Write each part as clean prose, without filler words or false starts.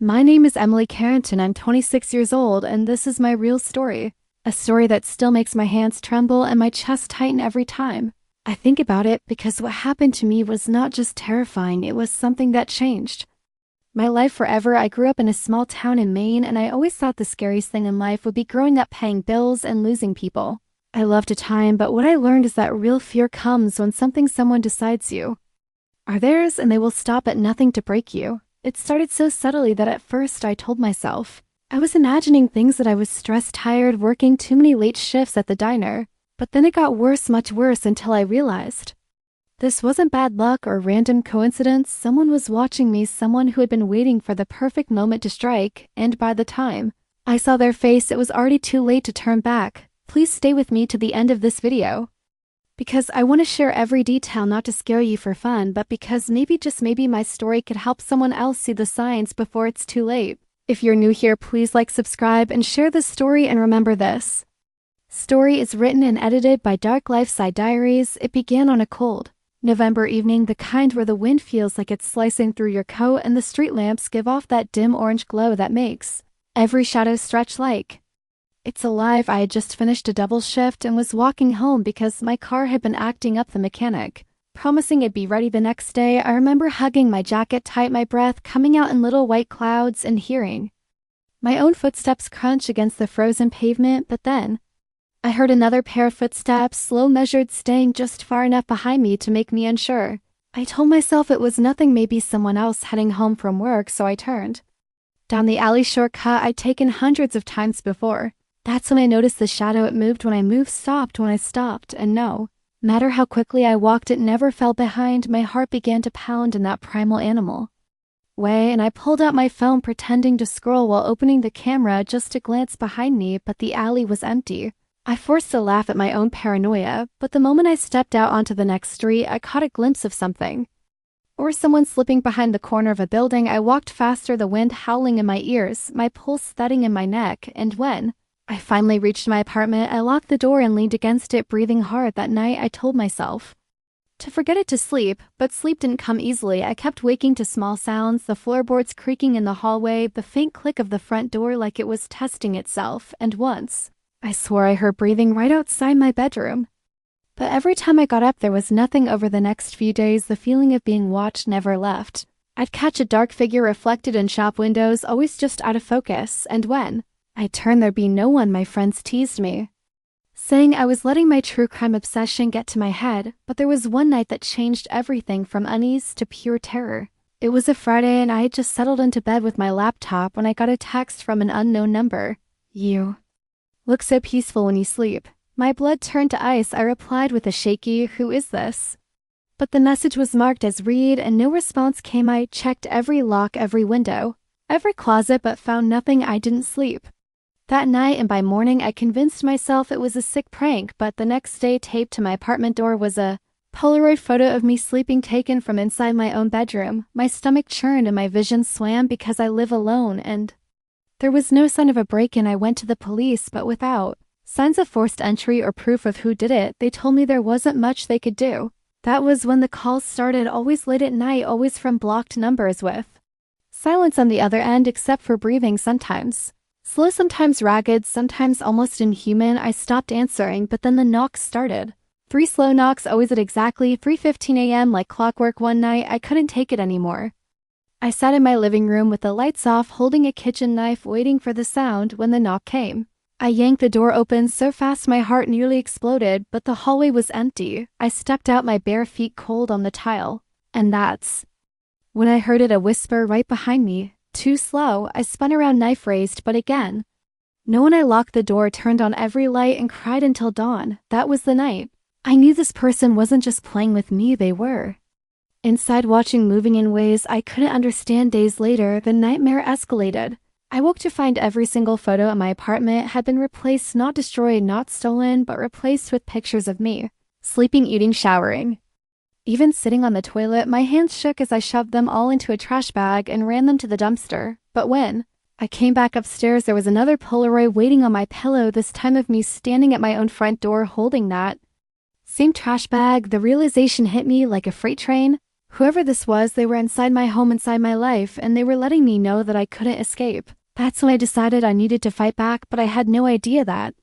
My name is Emily Carrington. I'm 26 years old, and this is my real story. A story that still makes my hands tremble and my chest tighten every time I think about it, because what happened to me was not just terrifying, it was something that changed my life forever. I grew up in a small town in Maine, and I always thought the scariest thing in life would be growing up paying bills and losing people I loved a time, but what I learned is that real fear comes when someone decides you are theirs, and they will stop at nothing to break you. It started so subtly that at first I told myself I was imagining things, that I was stressed, tired, working too many late shifts at the diner. But then it got worse, much worse, until I realized this wasn't bad luck or random coincidence. Someone was watching me, someone who had been waiting for the perfect moment to strike, and by the time I saw their face, it was already too late to turn back. Please stay with me to the end of this video, because I want to share every detail, not to scare you for fun, but because maybe, just maybe, my story could help someone else see the signs before it's too late. If you're new here, please like, subscribe, and share this story. And remember, this story is written and edited by Dark Lifeside Diaries. It began on a cold November evening, the kind where the wind feels like it's slicing through your coat and the street lamps give off that dim orange glow that makes every shadow stretch like it's alive. I had just finished a double shift and was walking home because my car had been acting up. The mechanic promising it'd be ready the next day. I remember hugging my jacket tight, my breath coming out in little white clouds, and hearing my own footsteps crunch against the frozen pavement. But then I heard another pair of footsteps, slow, measured, staying just far enough behind me to make me unsure. I told myself it was nothing, maybe someone else heading home from work, so I turned down the alley shortcut I'd taken hundreds of times before. That's when I noticed the shadow. It moved when I moved, stopped when I stopped, and no matter how quickly I walked, it never fell behind. My heart began to pound in that primal animal way, and I pulled out my phone, pretending to scroll while opening the camera just to glance behind me, but the alley was empty. I forced a laugh at my own paranoia, but the moment I stepped out onto the next street, I caught a glimpse of something, or someone slipping behind the corner of a building. I walked faster, the wind howling in my ears, my pulse thudding in my neck, and when I finally reached my apartment, I locked the door and leaned against it, breathing hard. That night, I told myself to forget it, to sleep, but sleep didn't come easily. I kept waking to small sounds, the floorboards creaking in the hallway, the faint click of the front door like it was testing itself, and once I swore I heard breathing right outside my bedroom. But every time I got up, there was nothing. Over the next few days, the feeling of being watched never left. I'd catch a dark figure reflected in shop windows, always just out of focus, and when I turned, there'd be no one. My friends teased me, saying I was letting my true crime obsession get to my head. But there was one night that changed everything, from unease to pure terror. It was a Friday, and I had just settled into bed with my laptop when I got a text from an unknown number. "You look so peaceful when you sleep." My blood turned to ice. I replied with a shaky, "Who is this?" But the message was marked as read, and no response came. I checked every lock, every window, every closet, but found nothing. I didn't sleep that night, and by morning I convinced myself it was a sick prank. But the next day, taped to my apartment door, was a Polaroid photo of me sleeping, taken from inside my own bedroom. My stomach churned and my vision swam, because I live alone, and there was no sign of a break-in. I went to the police, but without signs of forced entry or proof of who did it. They told me there wasn't much they could do. That was when the calls started, always late at night, always from blocked numbers, with silence on the other end except for breathing, sometimes slow, sometimes ragged, sometimes almost inhuman. I stopped answering, but then the knocks started. 3 slow knocks, always at exactly 3:15 a.m. like clockwork. One night, I couldn't take it anymore. I sat in my living room with the lights off, holding a kitchen knife, waiting for the sound. When the knock came, I yanked the door open so fast my heart nearly exploded, but the hallway was empty. I stepped out, my bare feet cold on the tile, and that's when I heard it, a whisper right behind me. Too slow. I spun around, knife raised, but again no one. I locked the door, turned on every light, and cried until dawn. That was the night I knew this person wasn't just playing with me, they were inside, watching, moving in ways I couldn't understand. Days later, the nightmare escalated. I woke to find every single photo in my apartment had been replaced, not destroyed, not stolen, but replaced with pictures of me sleeping, eating, showering, even sitting on the toilet. My hands shook as I shoved them all into a trash bag and ran them to the dumpster. But when I came back upstairs, there was another Polaroid waiting on my pillow, this time of me standing at my own front door holding that same trash bag. The realization hit me like a freight train. Whoever this was, they were inside my home, inside my life, and they were letting me know that I couldn't escape. That's when I decided I needed to fight back, but I had no idea that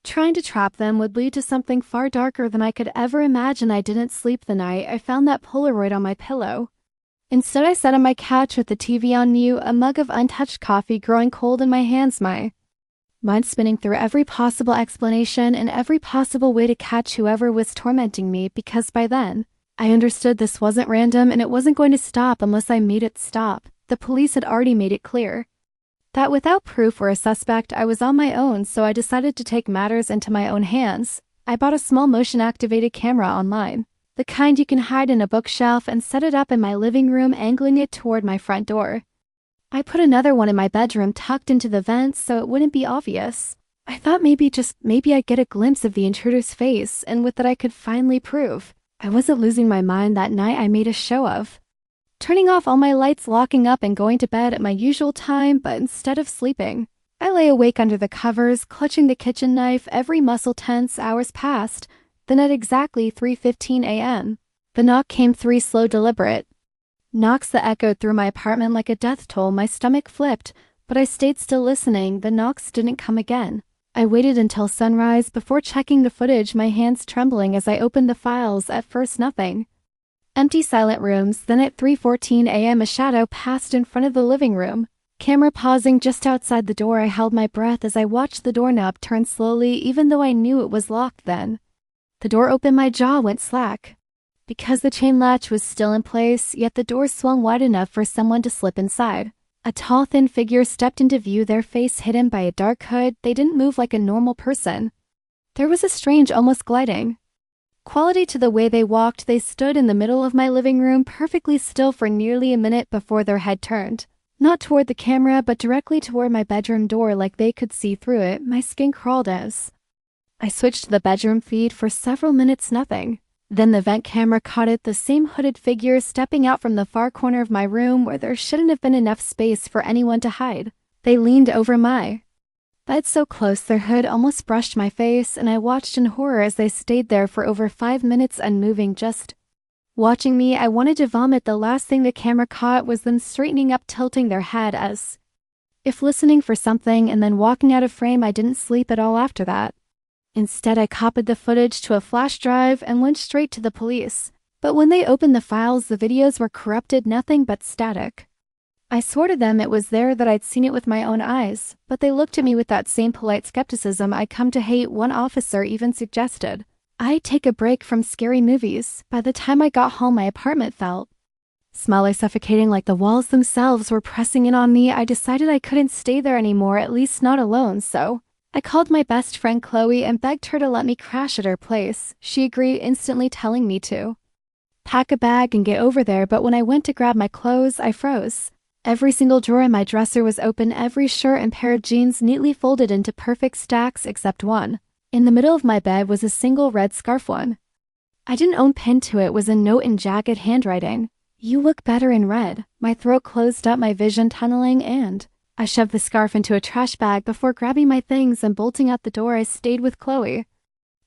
trying to trap them would lead to something far darker than I could ever imagine. I didn't sleep the night I found that Polaroid on my pillow. Instead, I sat on my couch with the TV on mute, a mug of untouched coffee growing cold in my hands, my mind spinning through every possible explanation and every possible way to catch whoever was tormenting me, because by then, I understood this wasn't random and it wasn't going to stop unless I made it stop. The police had already made it clear that without proof or a suspect, I was on my own, so I decided to take matters into my own hands. I bought a small motion-activated camera online, the kind you can hide in a bookshelf, and set it up in my living room, angling it toward my front door. I put another one in my bedroom, tucked into the vents so it wouldn't be obvious. I thought maybe I'd get a glimpse of the intruder's face, and with that I could finally prove I wasn't losing my mind. That night I made a show of turning off all my lights, locking up, and going to bed at my usual time, but instead of sleeping, I lay awake under the covers, clutching the kitchen knife, every muscle tense. Hours passed. Then at exactly 3:15 a.m., the knock came, 3 slow, deliberate knocks that echoed through my apartment like a death toll. My stomach flipped, but I stayed still, listening. The knocks didn't come again. I waited until sunrise before checking the footage, my hands trembling as I opened the files. At first, nothing. Empty, silent rooms. Then at 3:14 a.m., a shadow passed in front of the living room camera, pausing just outside the door. I held my breath as I watched the doorknob turn slowly, even though I knew it was locked. Then the door opened. My jaw went slack because the chain latch was still in place, yet the door swung wide enough for someone to slip inside. A tall, thin figure stepped into view, their face hidden by a dark hood. They didn't move like a normal person. There was a strange, almost gliding quality to the way they walked. They stood in the middle of my living room, perfectly still for nearly a minute before their head turned, not toward the camera, but directly toward my bedroom door, like they could see through it. My skin crawled as I switched to the bedroom feed. For several minutes, nothing. Then the vent camera caught it, the same hooded figure stepping out from the far corner of my room where there shouldn't have been enough space for anyone to hide. They leaned over my bed so close their hood almost brushed my face, and I watched in horror as they stayed there for over 5 minutes, unmoving, just watching me. I wanted to vomit. The last thing the camera caught was them straightening up, tilting their head as if listening for something, and then walking out of frame. I didn't sleep at all after that. Instead, I copied the footage to a flash drive and went straight to the police. But when they opened the files, the videos were corrupted, nothing but static. I swore to them it was there, that I'd seen it with my own eyes, but they looked at me with that same polite skepticism I'd come to hate. One officer even suggested I take a break from scary movies. By the time I got home, my apartment felt smelly, suffocating, like the walls themselves were pressing in on me. I decided I couldn't stay there anymore, at least not alone, so I called my best friend Chloe and begged her to let me crash at her place. She agreed, instantly telling me to pack a bag and get over there, but when I went to grab my clothes, I froze. Every single drawer in my dresser was open, every shirt and pair of jeans neatly folded into perfect stacks except one. In the middle of my bed was a single red scarf, one I didn't own, pinned to it was a note in jagged handwriting. "You look better in red." My throat closed up, my vision tunneling, and I shoved the scarf into a trash bag before grabbing my things and bolting out the door. I stayed with Chloe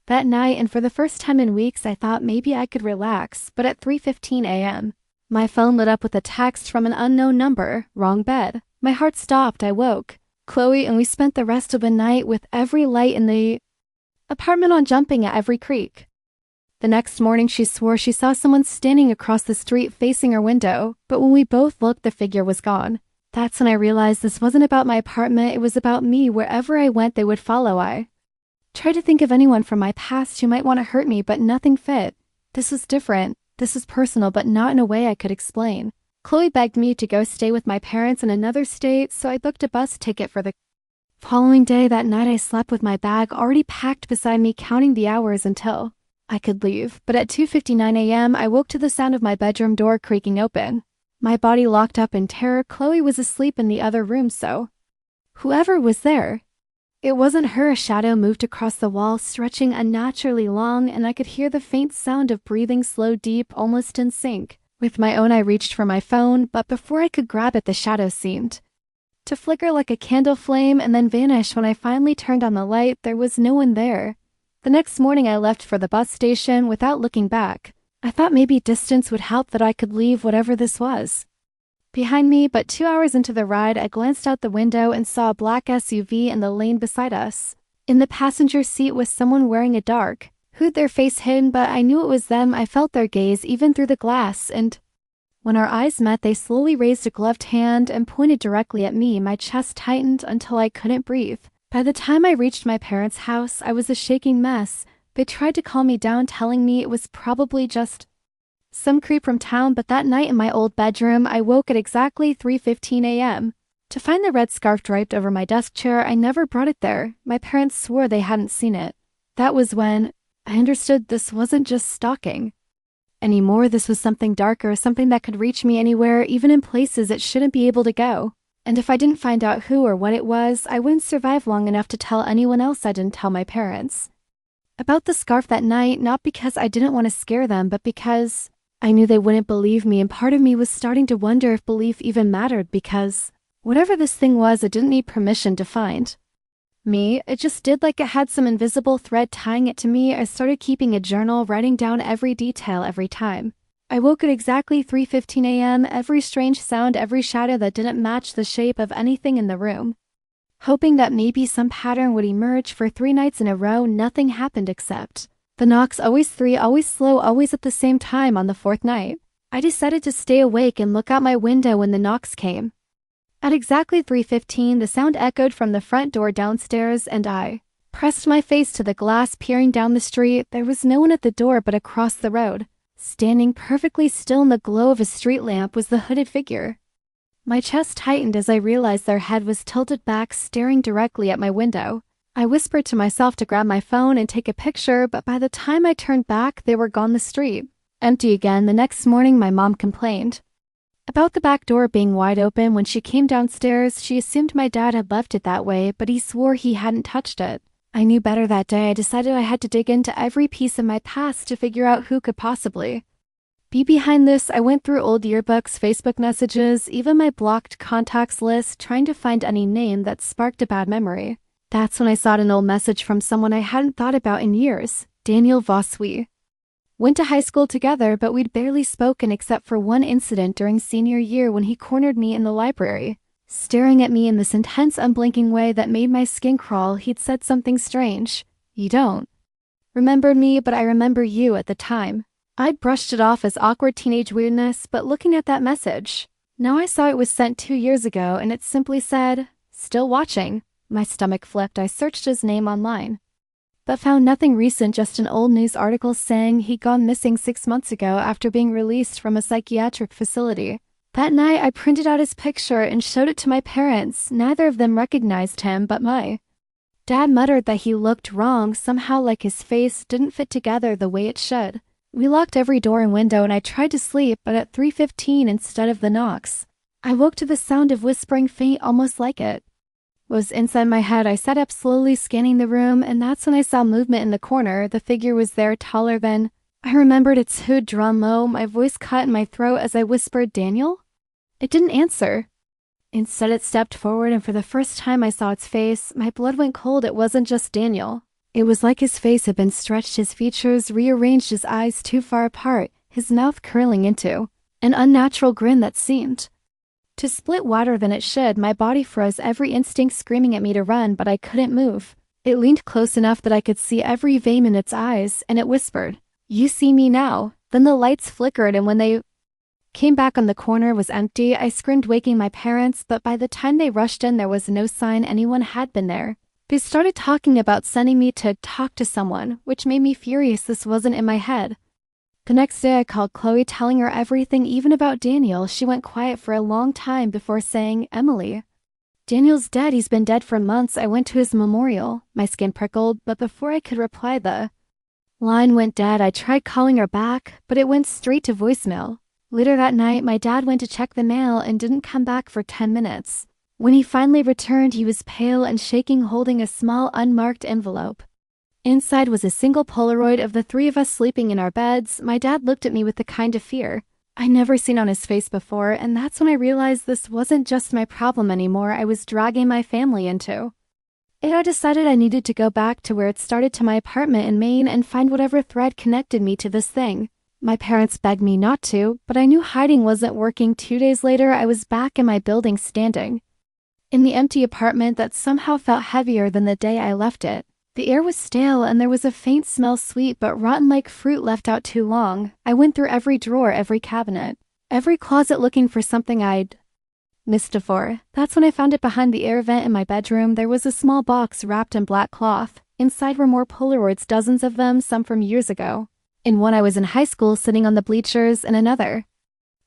that night, and for the first time in weeks, I thought maybe I could relax. But at 3:15 a.m., my phone lit up with a text from an unknown number. Wrong bed. My heart stopped. I woke Chloe, and we spent the rest of the night with every light in the apartment on, jumping at every creak. The next morning, she swore she saw someone standing across the street facing her window, but when we both looked, the figure was gone. That's when I realized this wasn't about my apartment, it was about me. Wherever I went, they would follow. I tried to think of anyone from my past who might want to hurt me, but nothing fit. This was different. This was personal, but not in a way I could explain. Chloe begged me to go stay with my parents in another state, so I booked a bus ticket for the following day. That night, I slept with my bag already packed beside me, counting the hours until I could leave. But at 2:59 a.m., I woke to the sound of my bedroom door creaking open. My body locked up in terror. Chloe was asleep in the other room, so whoever was there, it wasn't her. A shadow moved across the wall, stretching unnaturally long, and I could hear the faint sound of breathing, slow, deep, almost in sync with my own. I reached for my phone, but before I could grab it, the shadow seemed to flicker like a candle flame and then vanish. When I finally turned on the light, there was no one there. The next morning, I left for the bus station without looking back. I thought maybe distance would help, that I could leave whatever this was behind me, but 2 hours into the ride, I glanced out the window and saw a black SUV in the lane beside us. In the passenger seat was someone wearing a dark hood, their face hidden, but I knew it was them. I felt their gaze even through the glass, and when our eyes met, they slowly raised a gloved hand and pointed directly at me. My chest tightened until I couldn't breathe. By the time I reached my parents' house, I was a shaking mess. They tried to calm me down, telling me it was probably just some creep from town, but that night in my old bedroom, I woke at exactly 3:15 a.m. to find the red scarf draped over my desk chair. I never brought it there. My parents swore they hadn't seen it. That was when I understood this wasn't just stalking anymore. This was something darker, something that could reach me anywhere, even in places it shouldn't be able to go. And if I didn't find out who or what it was, I wouldn't survive long enough to tell anyone else. I didn't tell my parents about the scarf that night, not because I didn't want to scare them, but because I knew they wouldn't believe me, and part of me was starting to wonder if belief even mattered, because whatever this thing was, it didn't need permission to find me. It just did, like it had some invisible thread tying it to me. I started keeping a journal, writing down every detail every time I woke at exactly 3:15 a.m., every strange sound, every shadow that didn't match the shape of anything in the room, hoping that maybe some pattern would emerge. For 3 nights in a row, nothing happened except the knocks, always 3, always slow, always at the same time. On the 4th night, I decided to stay awake and look out my window when the knocks came. At exactly 3:15, the sound echoed from the front door downstairs, and I pressed my face to the glass, peering down the street. There was no one at the door, but across the road, standing perfectly still in the glow of a street lamp, was the hooded figure. My chest tightened as I realized their head was tilted back, staring directly at my window. I whispered to myself to grab my phone and take a picture, but by the time I turned back, they were gone. The street empty again. The next morning, my mom complained about the back door being wide open. When she came downstairs, she assumed my dad had left it that way, but he swore he hadn't touched it. I knew better that day. I decided I had to dig into every piece of my past to figure out who could possibly be behind this. I went through old yearbooks, Facebook messages, even my blocked contacts list, trying to find any name that sparked a bad memory. That's when I saw an old message from someone I hadn't thought about in years, Daniel Voss. We went to high school together, but we'd barely spoken except for one incident during senior year when he cornered me in the library, staring at me in this intense, unblinking way that made my skin crawl. He'd said something strange. "You don't remember me, but I remember you." At the time, I'd brushed it off as awkward teenage weirdness, but looking at that message, now I saw it was sent 2 years ago, and it simply said, "Still watching." My stomach flipped. I searched his name online, but found nothing recent, just an old news article saying he'd gone missing 6 months ago after being released from a psychiatric facility. That night, I printed out his picture and showed it to my parents. Neither of them recognized him, but my dad muttered that he looked wrong, somehow like his face didn't fit together the way it should. We locked every door and window, and I tried to sleep, but at 3:15, instead of the knocks, I woke to the sound of whispering, faint, almost like it was inside my head. I sat up slowly, scanning the room, and that's when I saw movement in the corner. The figure was there, taller than I remembered, its hood drawn low. My voice caught in my throat as I whispered, "Daniel?" It didn't answer. Instead, it stepped forward, and for the first time I saw its face. My blood went cold. It wasn't just Daniel. It was like his face had been stretched, his features rearranged, his eyes too far apart, his mouth curling into an unnatural grin that seemed to split wider than it should. My body froze, every instinct screaming at me to run, but I couldn't move. It leaned close enough that I could see every vein in its eyes, and it whispered, "You see me now." Then the lights flickered, and when they came back on, the corner was empty. I screamed, waking my parents, but by the time they rushed in, there was no sign anyone had been there. They started talking about sending me to talk to someone, which made me furious. This wasn't in my head. The next day, I called Chloe, telling her everything, even about Daniel. She went quiet for a long time before saying, "Emily, Daniel's dead. He's been dead for months. I went to his memorial." My skin prickled, but before I could reply, the line went dead. I tried calling her back, but it went straight to voicemail. Later that night, my dad went to check the mail and didn't come back for 10 minutes. When he finally returned, he was pale and shaking, holding a small, unmarked envelope. Inside was a single Polaroid of the 3 of us sleeping in our beds. My dad looked at me with the kind of fear I'd never seen on his face before, and that's when I realized this wasn't just my problem anymore. I was dragging my family into it. I decided I needed to go back to where it started, to my apartment in Maine, and find whatever thread connected me to this thing. My parents begged me not to, but I knew hiding wasn't working. 2 days later, I was back in my building standing in the empty apartment that somehow felt heavier than the day I left it. The air was stale and there was a faint smell, sweet but rotten, like fruit left out too long. I went through every drawer, every cabinet, every closet looking for something I'd missed before. That's when I found it behind the air vent in my bedroom. There was a small box wrapped in black cloth. Inside were more Polaroids, dozens of them, some from years ago. In one I was in high school sitting on the bleachers, and another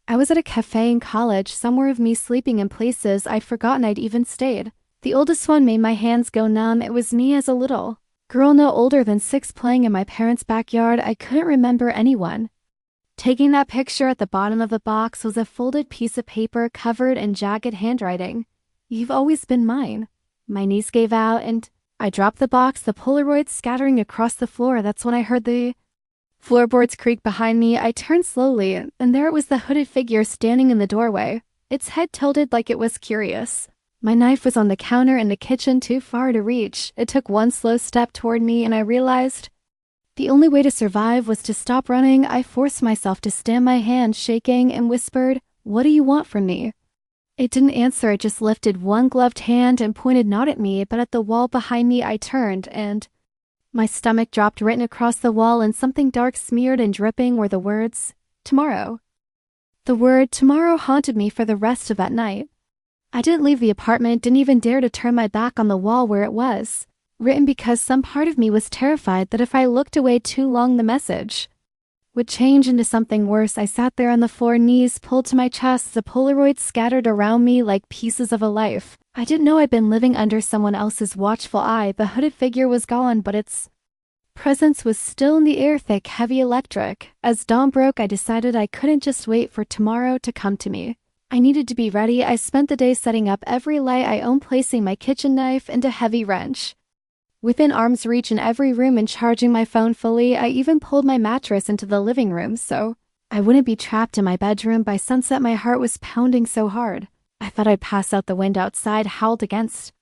I was at a cafe in college, somewhere of me sleeping in places I'd forgotten I'd even stayed. The oldest one made my hands go numb. It was me as a little girl no older than 6 playing in my parents' backyard. I couldn't remember anyone taking that picture. At the bottom of the box was a folded piece of paper covered in jagged handwriting. "You've always been mine." My knees gave out and I dropped the box, the Polaroids scattering across the floor. That's when I heard the floorboards creak behind me. I turned slowly, and there it was, the hooded figure standing in the doorway, its head tilted like it was curious. My knife was on the counter in the kitchen, too far to reach. It took one slow step toward me, and I realized the only way to survive was to stop running. I forced myself to stand, my hand shaking, and whispered, "What do you want from me?" It didn't answer. It just lifted one gloved hand and pointed not at me, but at the wall behind me. I turned, and my stomach dropped. Written across the wall in something dark, smeared and dripping, were the words, "Tomorrow." The word tomorrow haunted me for the rest of that night. I didn't leave the apartment, didn't even dare to turn my back on the wall where it was written, because some part of me was terrified that if I looked away too long, the message would change into something worse. I sat there on the floor, knees pulled to my chest, the Polaroids scattered around me like pieces of a life. I didn't know I'd been living under someone else's watchful eye. The hooded figure was gone, but its presence was still in the air, thick, heavy, electric. As dawn broke, I decided I couldn't just wait for tomorrow to come to me. I needed to be ready. I spent the day setting up every light I owned, placing my kitchen knife into heavy wrench within arm's reach in every room, and charging my phone fully. I even pulled my mattress into the living room so I wouldn't be trapped in my bedroom. By sunset, my heart was pounding so hard I thought I'd pass out. The wind outside howled against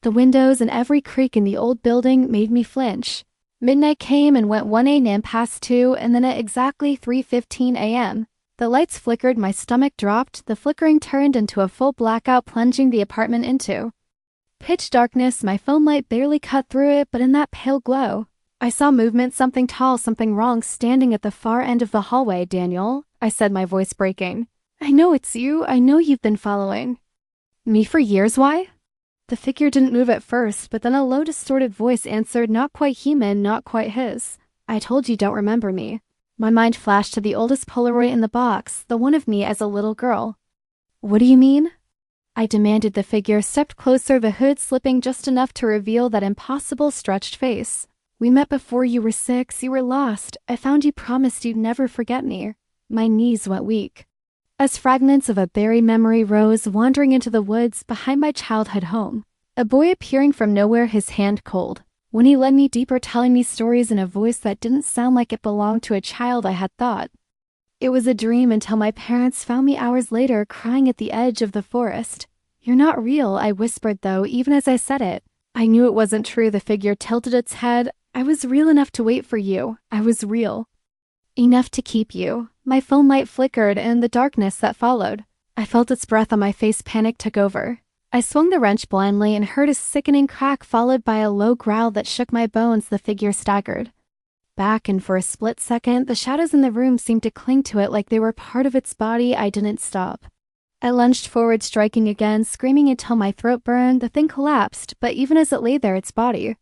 the windows, and every creak in the old building made me flinch. Midnight came and went. 1 a.m. past 2, and then at exactly 3:15 a.m., the lights flickered. My stomach dropped. The flickering turned into a full blackout, plunging the apartment into pitch darkness. My phone light barely cut through it, but in that pale glow, I saw movement, something tall, something wrong, standing at the far end of the hallway. "Daniel," I said, my voice breaking. "I know it's you. I know you've been following me for years. Why?" The figure didn't move at first, but then a low, distorted voice answered, not quite human, not quite his. "I told you don't remember me." My mind flashed to the oldest Polaroid in the box, the one of me as a little girl. "What do you mean?" I demanded. The figure stepped closer, the hood slipping just enough to reveal that impossible stretched face. "We met before you were 6. You were lost. I found you, promised you'd never forget me." My knees went weak as fragments of a buried memory rose, wandering into the woods behind my childhood home. A boy appearing from nowhere, his hand cold, when he led me deeper, telling me stories in a voice that didn't sound like it belonged to a child I had thought it was a dream, until my parents found me hours later, crying at the edge of the forest. "You're not real," I whispered, though even as I said it, I knew it wasn't true. The figure tilted its head. "I was real enough to wait for you. I was real enough to keep you." My phone light flickered, and in the darkness that followed, I felt its breath on my face. Panic took over. I swung the wrench blindly and heard a sickening crack, followed by a low growl that shook my bones. The figure staggered back, and for a split second, the shadows in the room seemed to cling to it like they were part of its body. I didn't stop. I lunged forward, striking again, screaming until my throat burned. The thing collapsed, but even as it lay there, its body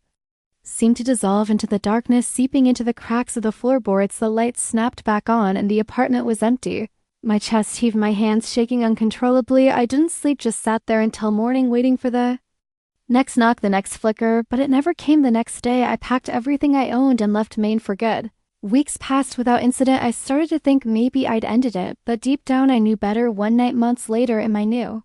seemed to dissolve into the darkness, seeping into the cracks of the floorboards. The lights snapped back on, and the apartment was empty. My chest heaved, my hands shaking uncontrollably. I didn't sleep, just sat there until morning, waiting for the next knock, the next flicker, but it never came. The next day, I packed everything I owned and left Maine for good. Weeks passed without incident. I started to think maybe I'd ended it, but deep down I knew better. One night, months later, in my new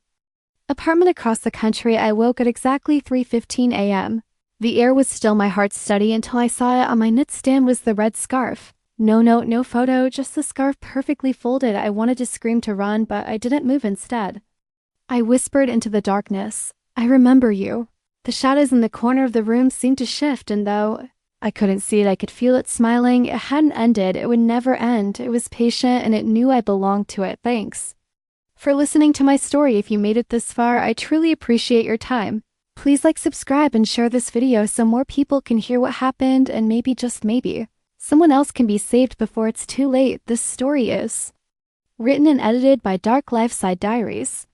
apartment across the country, I woke at exactly 3:15 a.m. The air was still, my heart steady, until I saw it on my nightstand was the red scarf. No note, no photo, just the scarf perfectly folded. I wanted to scream, to run, but I didn't move. Instead, I whispered into the darkness, "I remember you." The shadows in the corner of the room seemed to shift, and though I couldn't see it, I could feel it smiling. It hadn't ended, it would never end. It was patient and it knew I belonged to it. Thanks for listening to my story. If you made it this far, I truly appreciate your time. Please like, subscribe, and share this video so more people can hear what happened, and maybe, just maybe, someone else can be saved before it's too late. This story is written and edited by Dark Lifeside Diaries.